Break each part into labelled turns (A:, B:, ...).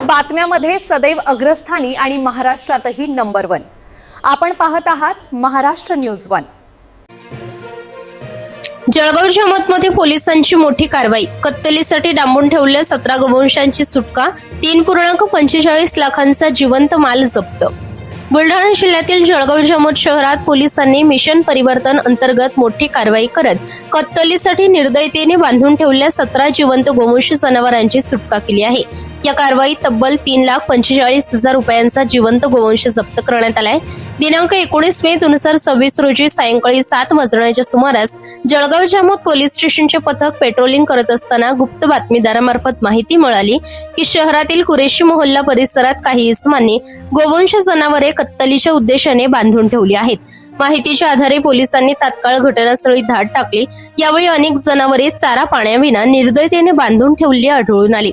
A: बातम्यामध्ये सदैव अग्रस्थानी आणि महाराष्ट्रातही नंबर 1। आपण पाहत आहात महाराष्ट्र न्यूज 1।
B: जळगाव जामोदमध्ये पोलिसांची मोठी कारवाई। कत्तलीसाठी डांबून ठेवलेल्या 17 गोवंशांची सुटका। 3.45 लाखांचा जिवंत माल जप्त। बुलढाणा जिल्ह्यातील जळगाव जामोद शहरात पोलिसांनी मिशन परिवर्तन अंतर्गत मोठी कारवाई करत कत्तलीसाठी निर्दयतेने बांधून ठेवलेल्या 17 जिवंत गोवंश जनावरांची सुटका केली आहे। या कारवाईत तब्बल 3,45,000 रुपयांचा जिवंत गोवंश जप्त करण्यात आलाय। दिनांक 19 मे 2026 रोजी सायंकाळी 7 वाजण्याच्या सुमारास जळगाव जामोद पोलीस स्टेशनचे पथक पेट्रोलिंग करत असताना गुप्त बातमीदारामार्फत माहिती मिळाली की शहरातील कुरेशी मोहल्ला परिसरात काही इसमांनी गोवंश जनावरे कत्तलीच्या उद्देशाने बांधून ठेवली आहेत। माहितीच्या आधारे पोलिसांनी तात्काळ घटनास्थळी धाड टाकली। यावेळी अनेक जनावरे चारा पाण्याविना निर्दयतेने बांधून ठेवली आढळून आली।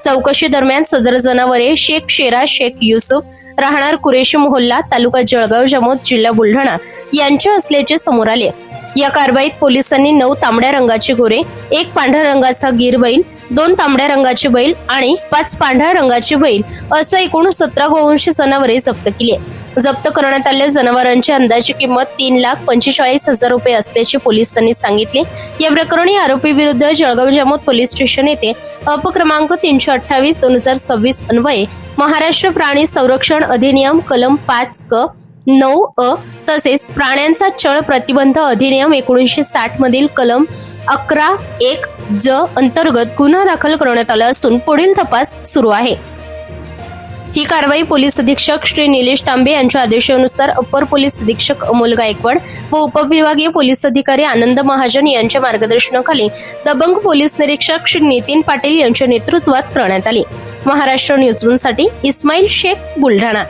B: चौकशी दरम्यान सदर जनावरे शेख शेरा शेख युसुफ राहणार कुरेशी मोहल्ला तालुका जळगाव जामोद जिल्हा बुलढाणा यांचे असल्याचे समोर आले। या कारवाईत पोलिसांनी 9 तांबड्या रंगाचे गोरे, 1 पांढऱ्या रंगाचा गीर बैल, 2 तांबड्या रंगाचे बैल आणि 5 पांढऱ्या रंगाचे बैल असं एकूण 17 गोवंश जनावरे जप्त केली। जप्त करण्यात आलेल्या जनावरांची अंदाजे किंमत 3,45,000 रुपये असल्याचे पोलिसांनी सांगितले। या प्रकरणी आरोपी विरुद्ध जळगाव जामोद पोलीस स्टेशन येथे अपक्रमांक 328/2026 अन्वये महाराष्ट्र प्राणी संरक्षण अधिनियम कलम 5(क) 9(अ) तसेच प्राण्यांचा छळ प्रतिबंध अधिनियम 1960 मधील कलम 11(1)ज अंतर्गत गुन्हा दाखल करण्यात आला असून पुढील तपास सुरू आहे। ही कारवाई पोलीस अधीक्षक श्री निलेश तांबे यांच्या आदेशानुसार अप्पर पोलीस अधीक्षक अमोल गायकवाड व उपविभागीय पोलीस अधिकारी आनंद महाजन यांच्या मार्गदर्शनाखाली दबंग पोलीस निरीक्षक श्री नितीन पाटील यांच्या नेतृत्वात करण्यात आली। महाराष्ट्र न्यूज 1 साठी इस्माईल शेख, बुलढाणा।